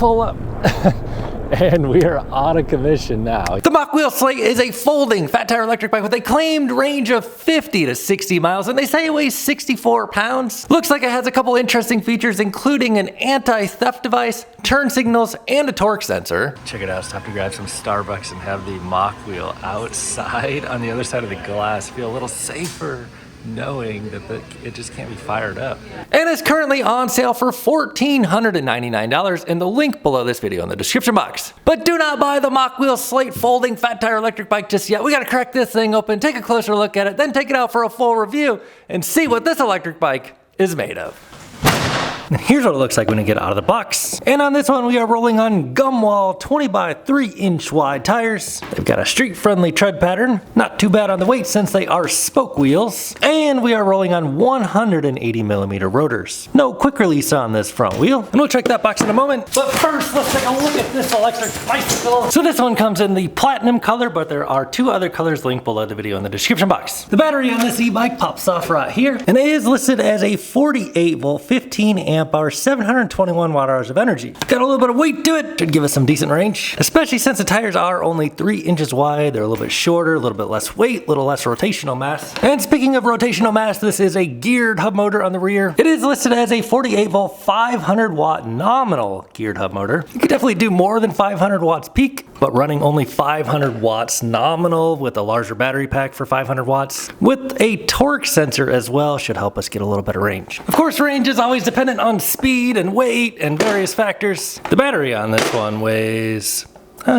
pull up. And we are out of commission now. The Mokwheel Slate is a folding fat tire electric bike with a claimed range of 50 to 60 miles, and they say it weighs 64 pounds. Looks like it has a couple interesting features, including an anti-theft device, turn signals, and a torque sensor. Check it out, stop to grab some Starbucks and have the Mokwheel outside on the other side of the glass. Feel a little safer knowing that it just can't be fired up. And it's currently on sale for $1,499 in the link below this video in the description box. But do not buy the Mokwheel Slate folding fat tire electric bike just yet. We gotta crack this thing open, take a closer look at it, then take it out for a full review and see what this electric bike is made of. And here's what it looks like when you get out of the box. And on this one, we are rolling on Gumwall 20 by 3 inch wide tires. They've got a street friendly tread pattern. Not too bad on the weight since they are spoke wheels. And we are rolling on 180 millimeter rotors. No quick release on this front wheel. And we'll check that box in a moment. But first, let's take a look at this electric bicycle. So this one comes in the platinum color, but there are two other colors linked below the video in the description box. The battery on this e-bike pops off right here. And it is listed as a 48 volt, 15 amp hour, 721 watt hours of energy. Got a little bit of weight to it, should give us some decent range, especially since the tires are only 3 inches wide. They're a little bit shorter, a little bit less weight, a little less rotational mass. And speaking of rotational mass, this is a geared hub motor on the rear. It is listed as a 48 volt, 500 watt nominal geared hub motor. You could definitely do more than 500 watts peak, but running only 500 watts nominal with a larger battery pack for 500 watts with a torque sensor as well should help us get a little better range. Of course, range is always dependent on speed and weight and various factors. The battery on this one weighs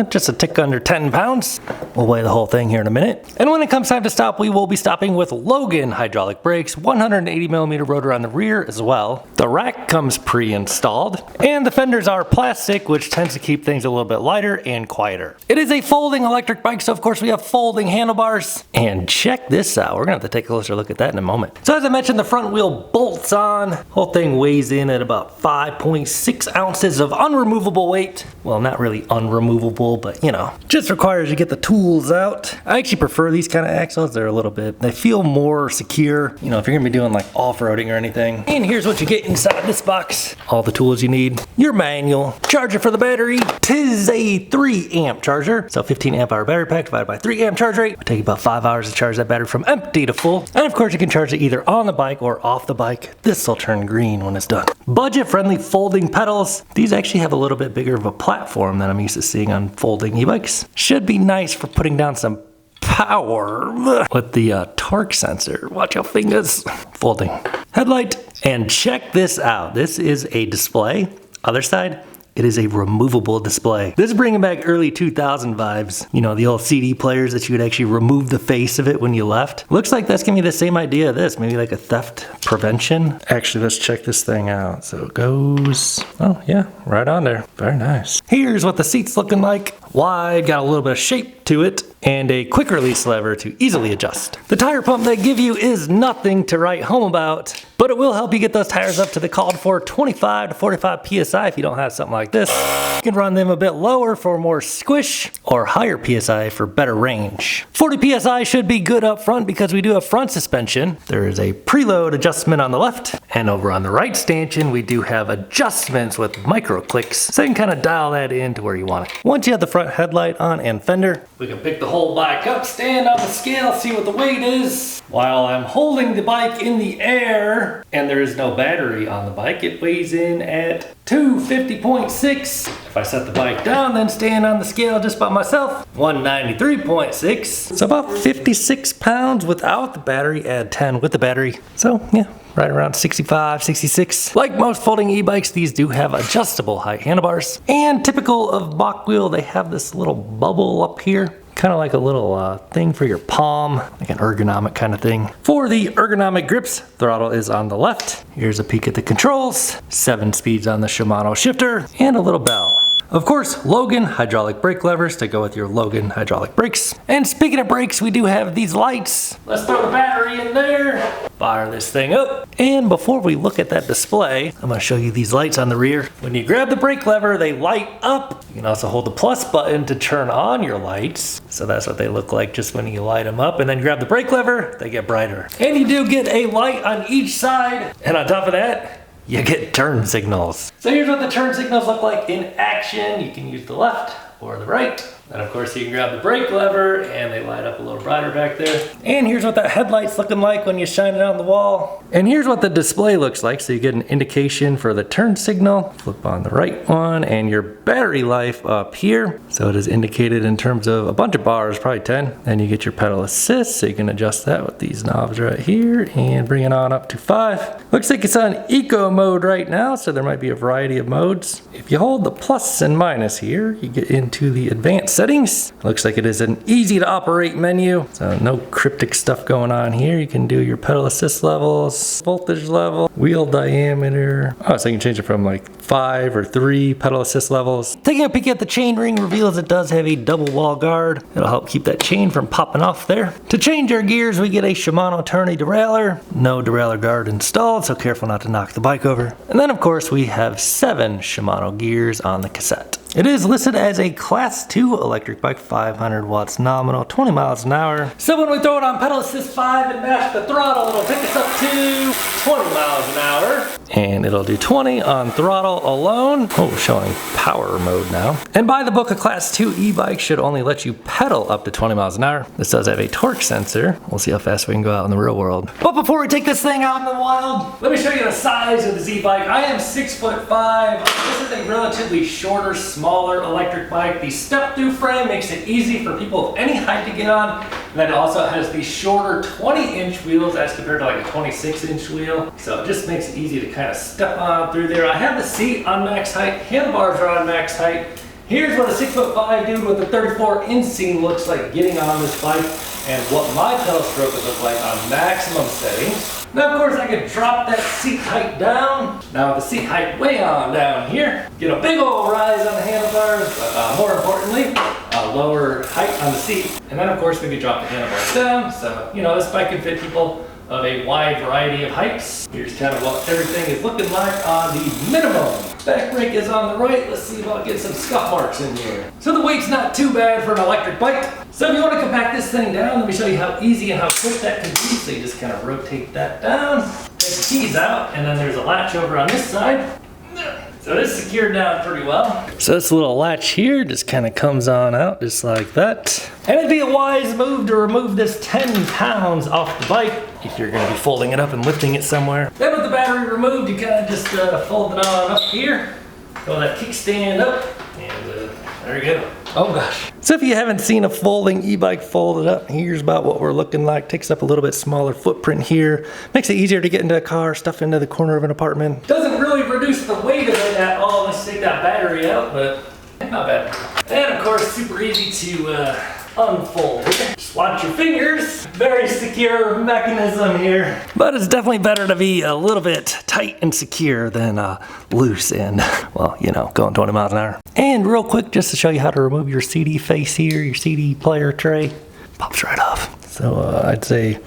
just a tick under 10 pounds. We'll weigh the whole thing here in a minute. And when it comes time to stop, we will be stopping with Logan hydraulic brakes, 180 millimeter rotor on the rear as well. The rack comes pre-installed, and the fenders are plastic, which tends to keep things a little bit lighter and quieter. It is a folding electric bike, so of course we have folding handlebars. And check this out, we're gonna have to take a closer look at that in a moment. So as I mentioned, the front wheel bolts on. Whole thing weighs in at about 5.6 ounces of unremovable weight. Well, not really unremovable, but you know, just requires you get the tools out. I actually prefer these kind of axles. They feel more secure, you know, if you're gonna be doing like off-roading or anything. And here's what you get inside this box. All the tools you need. Your manual, charger for the battery. Tis a 3 amp charger, so 15 amp hour battery pack divided by 3 amp charge rate. It'll take about 5 hours to charge that battery from empty to full. And of course you can charge it either on the bike or off the bike. This will turn green when it's done. Budget friendly folding pedals. These actually have a little bit bigger of a platform than I'm used to seeing on folding e-bikes. Should be nice for putting down some power with the torque sensor. Watch your fingers. Folding headlight. And check this out. This is a display. Other side, it is a removable display. This is bringing back early 2000 vibes. You know, the old CD players that you would actually remove the face of it when you left. Looks like that's gonna be the same idea of this, maybe like a theft prevention. Actually, let's check this thing out. So it goes, oh yeah, right on there. Very nice. Here's what the seat's looking like. Wide, got a little bit of shape to it, and a quick release lever to easily adjust. The tire pump they give you is nothing to write home about, but it will help you get those tires up to the called for 25 to 45 PSI if you don't have something like this. You can run them a bit lower for more squish or higher PSI for better range. 40 PSI should be good up front because we do have front suspension. There is a preload adjustment on the left, and over on the right stanchion we do have adjustments with micro clicks, so you can kind of dial that in to where you want it. Once you have the front headlight on and fender, we can pick the whole bike up, stand on the scale, see what the weight is. While I'm holding the bike in the air, and there is no battery on the bike, it weighs in at 250.6. If I set the bike down, then stand on the scale just by myself, 193.6. So about 56 pounds without the battery, add 10 with the battery. So yeah, right around 65, 66. Like most folding e-bikes, these do have adjustable height handlebars. And typical of Mokwheel, they have this little bubble up here. Kind of like a little thing for your palm, like an ergonomic kind of thing. For the ergonomic grips, throttle is on the left. Here's a peek at the controls, 7 speeds on the Shimano shifter, and a little bell. Of course, Logan hydraulic brake levers to go with your Logan hydraulic brakes. And speaking of brakes, we do have these lights. Let's throw the battery in there, fire this thing up. And before we look at that display, I'm gonna show you these lights on the rear. When you grab the brake lever, they light up. You can also hold the plus button to turn on your lights. So that's what they look like just when you light them up. And then grab the brake lever, they get brighter. And you do get a light on each side. And on top of that, you get turn signals. So here's what the turn signals look like in action. You can use the left or the right. And of course you can grab the brake lever and they light up a little brighter back there. And here's what that headlight's looking like when you shine it on the wall. And here's what the display looks like. So you get an indication for the turn signal. Flip on the right one and your battery life up here. So it is indicated in terms of a bunch of bars, probably 10. Then you get your pedal assist. So you can adjust that with these knobs right here and bring it on up to 5. Looks like it's on eco mode right now. So there might be a variety of modes. If you hold the plus and minus here, you get into the advanced settings. Looks like it is an easy to operate menu. So no cryptic stuff going on here. You can do your pedal assist levels, voltage level, wheel diameter. Oh, so you can change it from like 5 or 3 pedal assist levels. Taking a peek at the chain ring reveals it does have a double wall guard. It'll help keep that chain from popping off there. To change our gears, we get a Shimano tourney derailleur. No derailleur guard installed, so careful not to knock the bike over. And then of course we have 7 Shimano gears on the cassette. It is listed as a class 2 electric bike, 500 watts nominal, 20 miles an hour. So when we throw it on pedal assist 5 and mash the throttle, it'll take us up to 20 miles an hour. And it'll do 20 on throttle alone. Oh, showing power mode now. And by the book, a class 2 e-bike should only let you pedal up to 20 miles an hour. This does have a torque sensor. We'll see how fast we can go out in the real world. But before we take this thing out in the wild, let me show you the size of the Z-Bike. I am 6'5". This is a relatively shorter, smaller electric bike. The step-through frame makes it easy for people of any height to get on. And then it also has the shorter 20-inch wheels as compared to like a 26-inch wheel. So it just makes it easy to kind of step on through there. I have the seat on max height, handlebars are on max height. Here's what a 6'5" dude with a 34 inseam looks like getting on this bike and what my pedal stroke would look like on maximum settings. Now of course I can drop that seat height down. Now with the seat height way on down here, get a big old rise on the handlebars, but more importantly, a lower height on the seat. And then of course we can drop the handlebars down. So, you know, this bike can fit people of a wide variety of heights. Here's kind of what everything is looking like on the minimum. Back brake is on the right. Let's see if I'll get some scuff marks in here. So the weight's not too bad for an electric bike. So if you want to compact this thing down, let me show you how easy and how quick that can be. So you just kind of rotate that down, take the keys out, and then there's a latch over on this side. So it's secured down pretty well. So this little latch here just kind of comes on out just like that. And it'd be a wise move to remove this 10 pounds off the bike if you're gonna be folding it up and lifting it somewhere. Then with the battery removed, you kind of just fold it on up here, throw that kickstand up, and there you go. Oh gosh. So if you haven't seen a folding e-bike folded up, here's about what we're looking like. Takes up a little bit smaller footprint here. Makes it easier to get into a car, stuff into the corner of an apartment. Doesn't really reduce the weight of it at all unless you take that battery out, but not bad. And of course, super easy to unfold. Just watch your fingers. Very secure mechanism here. But it's definitely better to be a little bit tight and secure than loose and, well, you know, going 20 miles an hour. And real quick, just to show you how to remove your CD face here, your CD player tray, pops right off. So I'd say a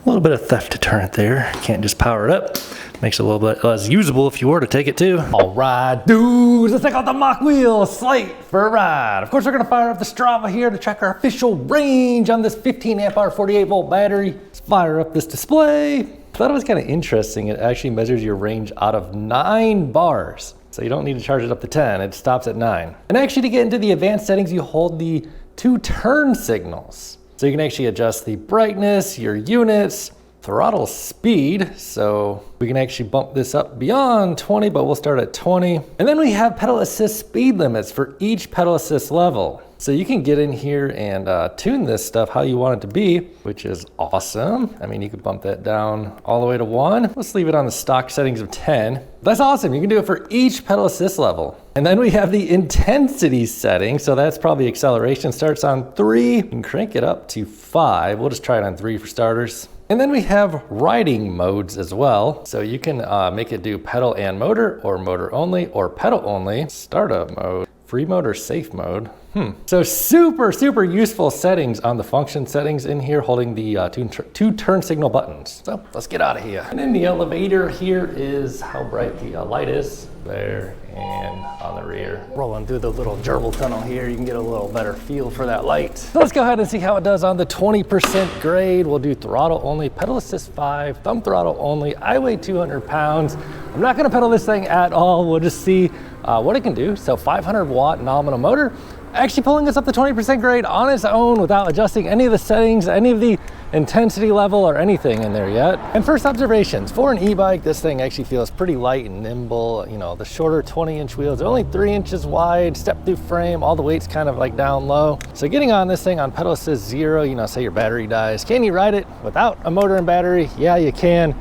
little bit of theft deterrent there. Can't just power it up. Makes it a little bit less usable if you were to take it too. All right, dudes, let's check out the Mokwheel Slate for a ride. Of course, we're gonna fire up the Strava here to check our official range on this 15 amp hour 48 volt battery. Let's fire up this display. I thought it was kind of interesting. It actually measures your range out of 9 bars. So you don't need to charge it up to 10, it stops at 9. And actually to get into the advanced settings, you hold the 2 turn signals. So you can actually adjust the brightness, your units, throttle speed, so we can actually bump this up beyond 20, but we'll start at 20. And then we have pedal assist speed limits for each pedal assist level. So you can get in here and tune this stuff how you want it to be, which is awesome. I mean, you could bump that down all the way to 1. Let's leave it on the stock settings of 10. That's awesome. You can do it for each pedal assist level. And then we have the intensity setting. So that's probably acceleration starts on 3. You can crank it up to 5. We'll just try it on 3 for starters. And then we have riding modes as well. So you can make it do pedal and motor, or motor only, or pedal only. Startup mode. Free mode or safe mode? So super useful settings on the function settings in here, holding the two turn signal buttons. So let's get out of here. And in the elevator, here is how bright the light is there and on the rear. Rolling through the little gerbil tunnel here, you can get a little better feel for that light. So let's go ahead and see how it does on the 20% grade. We'll do throttle only, pedal assist 5, thumb throttle only. I weigh 200 pounds. I'm not gonna pedal this thing at all. We'll just see what it can do. So 500 watt nominal motor, actually pulling us up to 20% grade on its own without adjusting any of the settings, any of the intensity level or anything in there yet. And first observations, for an e-bike, this thing actually feels pretty light and nimble. You know, the shorter 20-inch wheels are only 3 inches wide, step through frame, all the weight's kind of like down low. So getting on this thing on pedal assist 0, you know, say your battery dies, can you ride it without a motor and battery? Yeah, you can.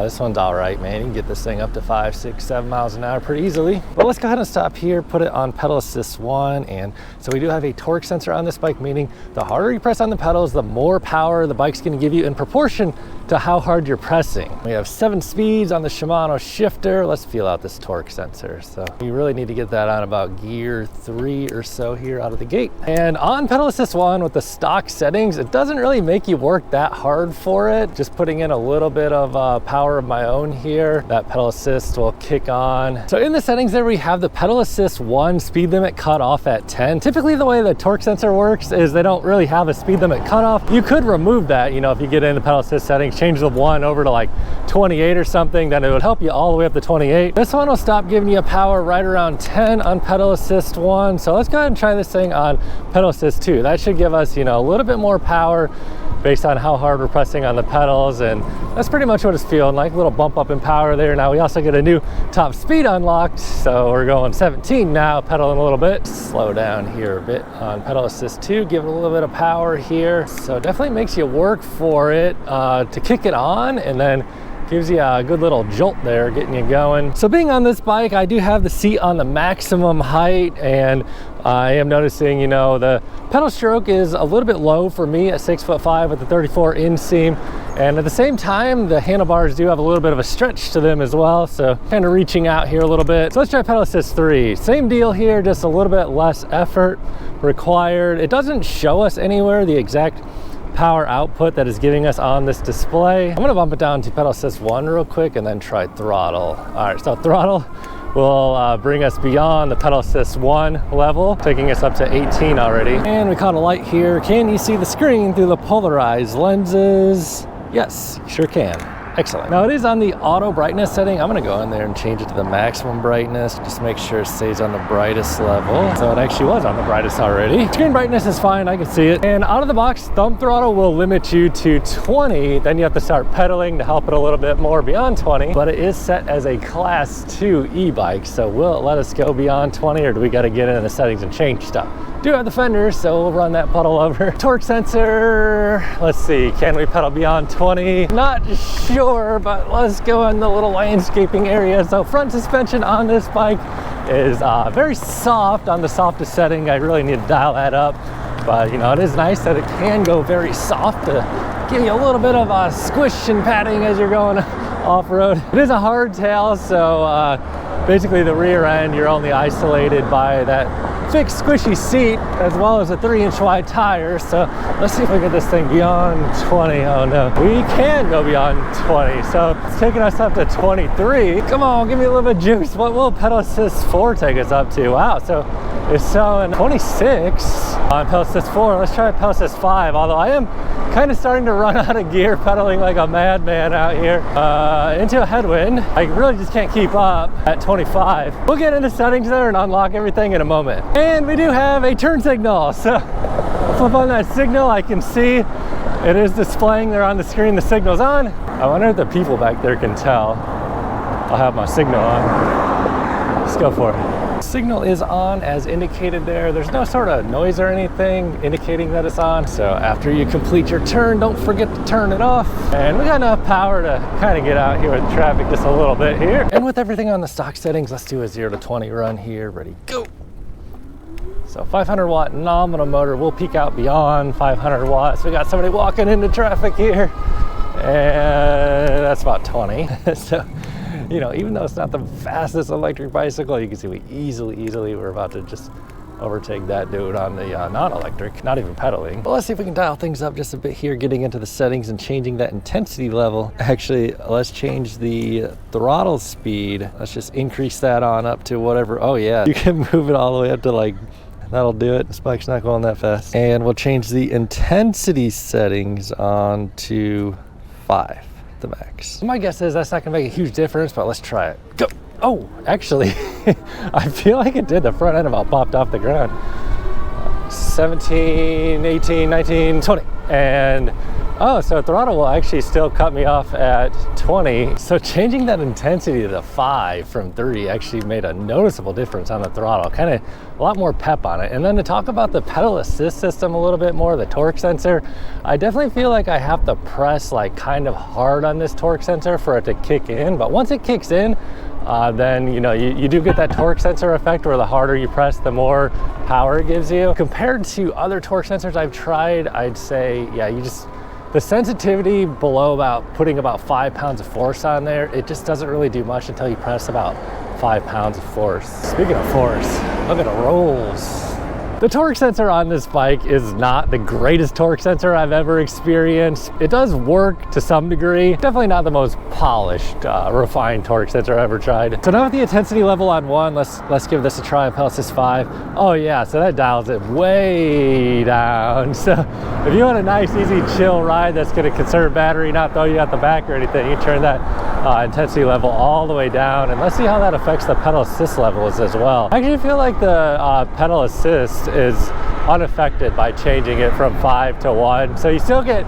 This one's all right, man. You can get this thing up to 5, 6, 7 miles an hour pretty easily. But let's go ahead and stop here, put it on pedal assist 1. And so we do have a torque sensor on this bike, meaning the harder you press on the pedals, the more power the bike's gonna give you in proportion to how hard you're pressing. We have 7 speeds on the Shimano shifter. Let's feel out this torque sensor. So you really need to get that on about gear 3 or so here out of the gate. And on pedal assist 1 with the stock settings, it doesn't really make you work that hard for it. Just putting in a little bit of power of my own here, that pedal assist will kick on. So in the settings there, we have the pedal assist 1 speed limit cut off at 10. Typically the way the torque sensor works is they don't really have a speed limit cutoff. You could remove that, you know, if you get in the pedal assist settings, change the 1 over to like 28 or something, then it would help you all the way up to 28. This one will stop giving you power right around 10 on pedal assist 1. So let's go ahead and try this thing on pedal assist 2. That should give us, you know, a little bit more power based on how hard we're pressing on the pedals, and that's pretty much what it's feeling like. A little bump up in power there. Now we also get a new top speed unlocked, so we're going 17 now, pedaling a little bit. Slow down here a bit on pedal assist 2, give it a little bit of power here. So it definitely makes you work for it to kick it on, and then gives you a good little jolt there, getting you going. So being on this bike, I do have the seat on the maximum height, and I am noticing, you know, the pedal stroke is a little bit low for me at 6'5" with the 34 inseam. And at the same time, the handlebars do have a little bit of a stretch to them as well. So kind of reaching out here a little bit. So let's try pedal assist 3. Same deal here, just a little bit less effort required. It doesn't show us anywhere the exact power output that is giving us on this display. I'm gonna bump it down to pedal assist 1 real quick and then try throttle. All right, so throttle will bring us beyond the pedal assist 1 level, taking us up to 18 already. And we caught a light here. Can you see the screen through the polarized lenses? Yes, sure can. Excellent. Now it is on the auto brightness setting. I'm gonna go in there and change it to the maximum brightness, just make sure it stays on the brightest level. So it actually was on the brightest already. Screen brightness is fine, I can see it. And out of the box, thumb throttle will limit you to 20. Then you have to start pedaling to help it a little bit more beyond 20. But it is set as a class 2 e-bike. So will it let us go beyond 20, or do we gotta get into the settings and change stuff? Do have the fenders, so we'll run that puddle over. Torque sensor, let's see, can we pedal beyond 20? Not sure, but let's go in the little landscaping area. So front suspension on this bike is very soft, on the softest setting. I really need to dial that up. But you know, it is nice that it can go very soft to give you a little bit of a squish and padding as you're going off-road. It is a hardtail, so basically the rear end, you're only isolated by that fixed squishy seat as well as a 3-inch wide tire. So let's see if we get this thing beyond 20. Oh no, we can go beyond 20. So it's taking us up to 23. Come on, give me a little bit of juice. What will pedal assist 4 take us up to? Wow, so it's showing 26 on pedal assist 4. Let's try pedal assist 5, although I am kind of starting to run out of gear, pedaling like a madman out here into a headwind. I really just can't keep up at 25. We'll get into settings there and unlock everything in a moment. And we do have a turn signal. So I'll flip on that signal. I can see it is displaying there on the screen. The signal's on. I wonder if the people back there can tell. I'll have my signal on. Let's go for it. Signal is on as indicated there. There's no sort of noise or anything indicating that it's on. So after you complete your turn, don't forget to turn it off. And we got enough power to kind of get out here with traffic just a little bit here. And with everything on the stock settings, let's do a 0 to 20 run here. Ready, go. So 500 watt nominal motor will peak out beyond 500 watts. We got somebody walking into traffic here, and that's about 20. So You know, even though it's not the fastest electric bicycle, you can see we easily we're about to just overtake that dude on the non-electric, not even pedaling. But let's see if we can dial things up just a bit here, getting into the settings and changing that intensity level. Actually, let's change the throttle speed. Let's just increase that on up to whatever. Oh yeah, you can move it all the way up to like, that'll do it. This bike's not going that fast. And we'll change the intensity settings on to 5, the max. My guess is that's not gonna make a huge difference, but let's try it. Go. Oh, actually, I feel like it did. The front end about popped off the ground. 17, 18, 19, 20. And oh, so throttle will actually still cut me off at 20. So changing that intensity to 5 from 3 actually made a noticeable difference on the throttle. Kind of a lot more pep on it. And then to talk about the pedal assist system a little bit more, the torque sensor, I definitely feel like I have to press like kind of hard on this torque sensor for it to kick in. But once it kicks in, then you know you do get that torque sensor effect where the harder you press, the more power it gives you. Compared to other torque sensors I've tried, I'd say, yeah, the sensitivity below putting about 5 pounds of force on there, it just doesn't really do much until you press about 5 pounds of force. Speaking of force, look at the rolls. The torque sensor on this bike is not the greatest torque sensor I've ever experienced. It does work to some degree. Definitely not the most polished, refined torque sensor I've ever tried. So now with the intensity level on 1, let's give this a try on pedal assist 5. Oh yeah, so that dials it way down. So if you want a nice, easy, chill ride that's gonna conserve battery, not throw you out the back or anything, you can turn that intensity level all the way down. And let's see how that affects the pedal assist levels as well. I actually feel like the pedal assist is unaffected by changing it from 5 to 1. So you still get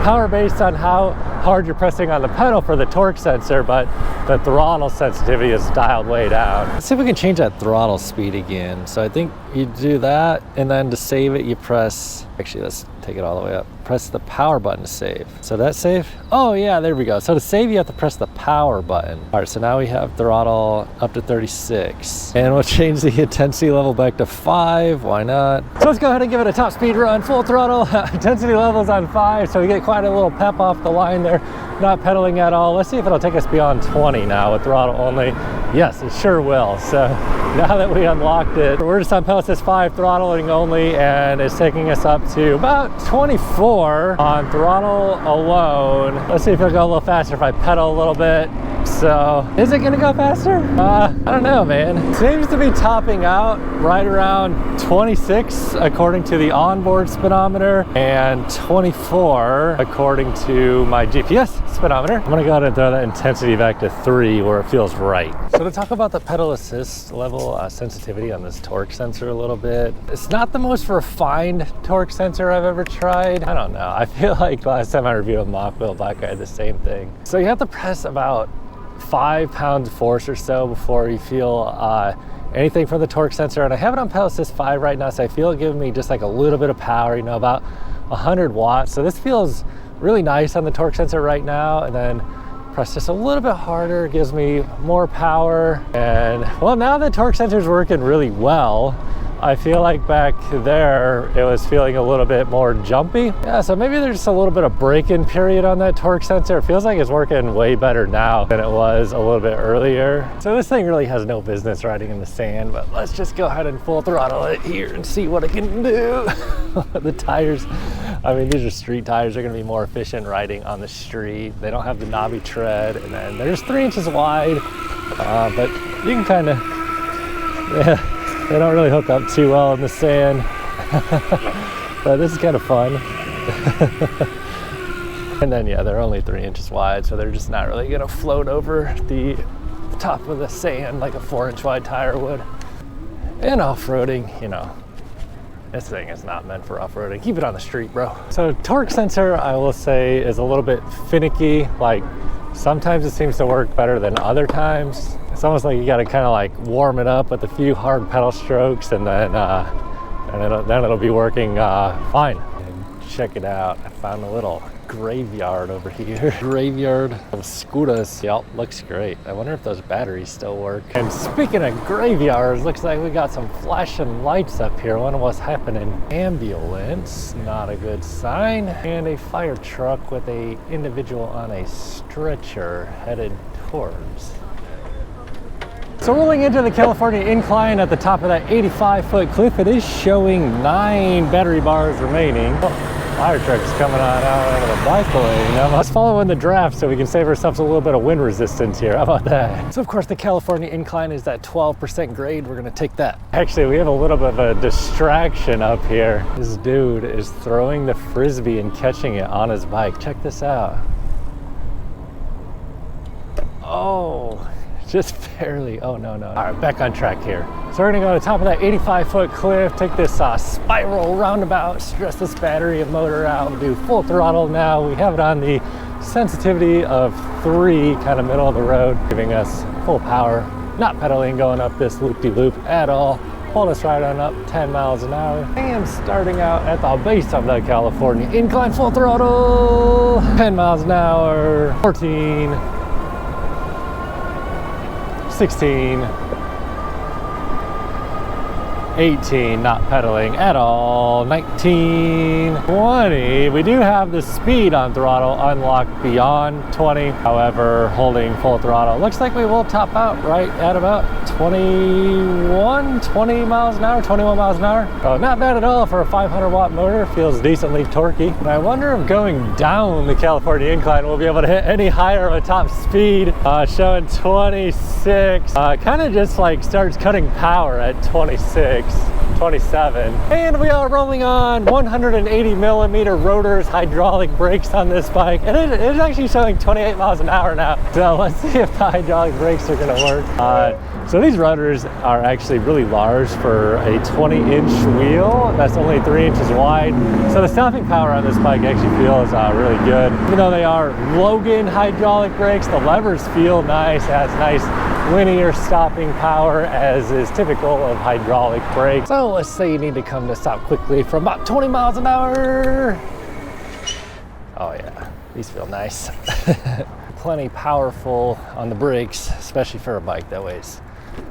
power based on how hard you're pressing on the pedal for the torque sensor, but the throttle sensitivity is dialed way down. Let's see if we can change that throttle speed again. So I think you do that, and then to save it, you press, actually let's take it all the way up. Press the power button to save. So that's save? Oh yeah, there we go. So to save, you have to press the power button. All right, so now we have throttle up to 36. And we'll change the intensity level back to 5, why not? So let's go ahead and give it a top speed run, full throttle. Intensity level's on 5, so we get quite a little pep off the line there. Not pedaling at all. Let's see if it'll take us beyond 20 now with throttle only. Yes, it sure will. So now that we unlocked it, we're just on pedal assist 5, throttling only, and it's taking us up to about 24 on throttle alone. Let's see if it'll go a little faster if I pedal a little bit. So is it gonna go faster? I don't know, man. It seems to be topping out right around 26 according to the onboard speedometer, and 24 according to my GPS speedometer. I'm gonna go ahead and throw that intensity back to 3 where it feels right. So to talk about the pedal assist level sensitivity on this torque sensor a little bit, it's not the most refined torque sensor I've ever tried. I don't know. I feel like last time I reviewed a Mokwheel bike, I had the same thing. So you have to press about 5 pounds of force or so before you feel anything from the torque sensor. And I have it on pedal assist 5 right now, so I feel it giving me just like a little bit of power, you know, about 100 watts. So this feels really nice on the torque sensor right now. And then press just a little bit harder, gives me more power. And well, now the torque sensor is working really well. I feel like back there, it was feeling a little bit more jumpy. Yeah, so maybe there's just a little bit of break-in period on that torque sensor. It feels like it's working way better now than it was a little bit earlier. So this thing really has no business riding in the sand, but let's just go ahead and full throttle it here and see what it can do. The tires, I mean, these are street tires. They're gonna be more efficient riding on the street. They don't have the knobby tread, and then they're just 3 inches wide, but you can kind of, yeah. They don't really hook up too well in the sand, but this is kind of fun. And then, yeah, they're only 3 inches wide, so they're just not really gonna float over the top of the sand like a 4-inch wide tire would. And off-roading, you know, this thing is not meant for off-roading. Keep it on the street, bro. So torque sensor, I will say, is a little bit finicky. Like, sometimes it seems to work better than other times. It's almost like you gotta kind of like warm it up with a few hard pedal strokes, and then it'll be working fine. And check it out. I found a little graveyard over here. Graveyard of scooters. Yep, looks great. I wonder if those batteries still work. And speaking of graveyards, looks like we got some flashing lights up here. I wonder what's happening. Ambulance, not a good sign. And a fire truck with a individual on a stretcher headed towards So rolling into the California incline at the top of that 85-foot cliff, it is showing 9 battery bars remaining. Fire truck's coming on out of the bike lane. Let's follow in the draft so we can save ourselves a little bit of wind resistance here. How about that? So of course the California incline is that 12% grade. We're gonna take that. Actually, we have a little bit of a distraction up here. This dude is throwing the Frisbee and catching it on his bike. Check this out. Oh, just barely. Oh, no. All right, back on track here. So we're gonna go to the top of that 85-foot cliff, take this spiral roundabout, stress this battery and motor out, and do full throttle now. We have it on the sensitivity of 3, kind of middle of the road, giving us full power, not pedaling, going up this loop-de-loop at all. Hold us right on up, 10 miles an hour. And starting out at the base of the California incline, full throttle, 10 miles an hour, 14, 16, 18, not pedaling at all, 19, 20. We do have the speed on throttle unlocked beyond 20. However, holding full throttle, looks like we will top out right at about 20 miles an hour, 21 miles an hour. Oh, not bad at all for a 500 watt motor. Feels decently torquey. But I wonder if going down the California incline we'll be able to hit any higher of a top speed. Showing 26. Kind of just like starts cutting power at 26. 27, and we are rolling on 180 millimeter rotors, hydraulic brakes on this bike, and it is actually showing 28 miles an hour now. So let's see if the hydraulic brakes are going to work. So these rotors are actually really large for a 20-inch wheel that's only 3 inches wide. So the stopping power on this bike actually feels really good. Even though they are Logan hydraulic brakes, the levers feel nice. It has nice linear stopping power, as is typical of hydraulic brakes. So let's say you need to come to stop quickly from about 20 miles an hour. Oh yeah, these feel nice. Plenty powerful on the brakes, especially for a bike that weighs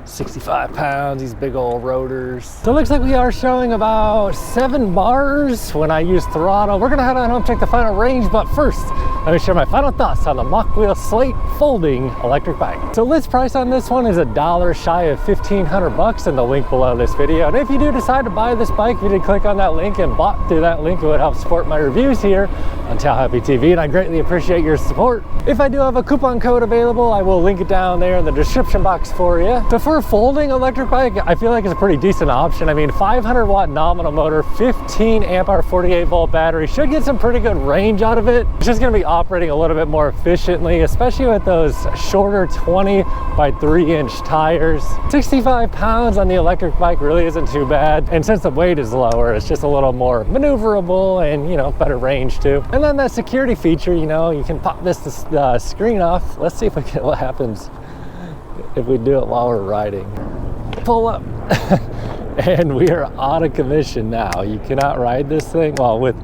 65 pounds, these big old rotors. So it looks like we are showing about 7 bars when I use throttle. We're gonna head on home, check the final range, but first, let me share my final thoughts on the Mokwheel Slate folding electric bike. So list price on this one is $1 shy of 1,500 bucks in the link below this video. And if you do decide to buy this bike, if you did click on that link and bought through that link, it would help support my reviews here on Tail Happy TV, and I greatly appreciate your support. If I do have a coupon code available, I will link it down there in the description box for you. So for a folding electric bike, I feel like it's a pretty decent option. I mean, 500 watt nominal motor, 15 amp hour, 48 volt battery, should get some pretty good range out of it. It's just gonna be operating a little bit more efficiently, especially with those shorter 20 by 3 inch tires. 65 pounds on the electric bike really isn't too bad. And since the weight is lower, it's just a little more maneuverable and, you know, better range too. And then that security feature, you know, you can pop this screen off. Let's see if we get what happens if we do it while we're riding. Pull up. And we are out of commission now. You cannot ride this thing, well, with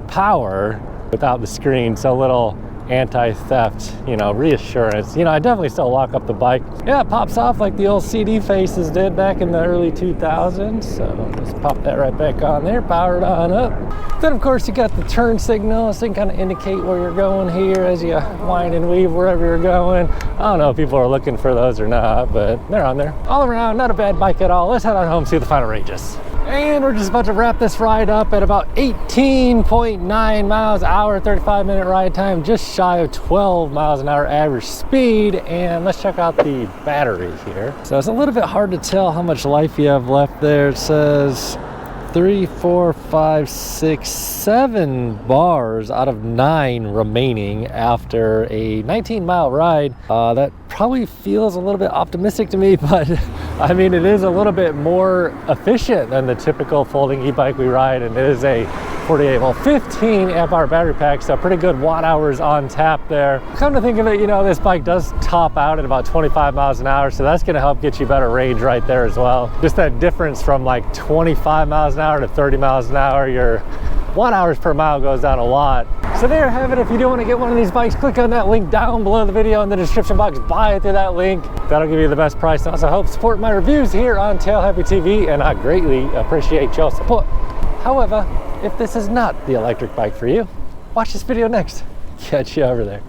power without the screen. So little anti-theft, you know, reassurance. You know, I definitely still lock up the bike. Yeah, it pops off like the old CD faces did back in the early 2000s. So let's pop that right back on there, powered on up. Then of course you got the turn signal, so you can kind of indicate where you're going here as you wind and weave wherever you're going. I don't know if people are looking for those or not, but they're on there. All around, not a bad bike at all. Let's head on home, see what the final range is. And we're just about to wrap this ride up at about 18.9 miles an hour, 35-minute ride time, just shy of 12 miles an hour average speed. And let's check out the battery here. So it's a little bit hard to tell how much life you have left there. It says 3, 4, 5, 6, 7 bars out of 9 remaining after a 19-mile ride. That probably feels a little bit optimistic to me, but I mean, it is a little bit more efficient than the typical folding e-bike we ride, and it is a 48 volt 15 amp hour battery pack, so pretty good watt hours on tap there. Come to think of it, you know, this bike does top out at about 25 miles an hour, so that's gonna help get you better range right there as well. Just that difference from like 25 miles an hour to 30 miles an hour, your watt hours per mile goes down a lot. So there you have it. If you do want to get one of these bikes, click on that link down below the video in the description box. Buy it through that link. That'll give you the best price. And also help support my reviews here on Tail Happy TV, and I greatly appreciate your support. However, if this is not the electric bike for you, watch this video next. Catch you over there.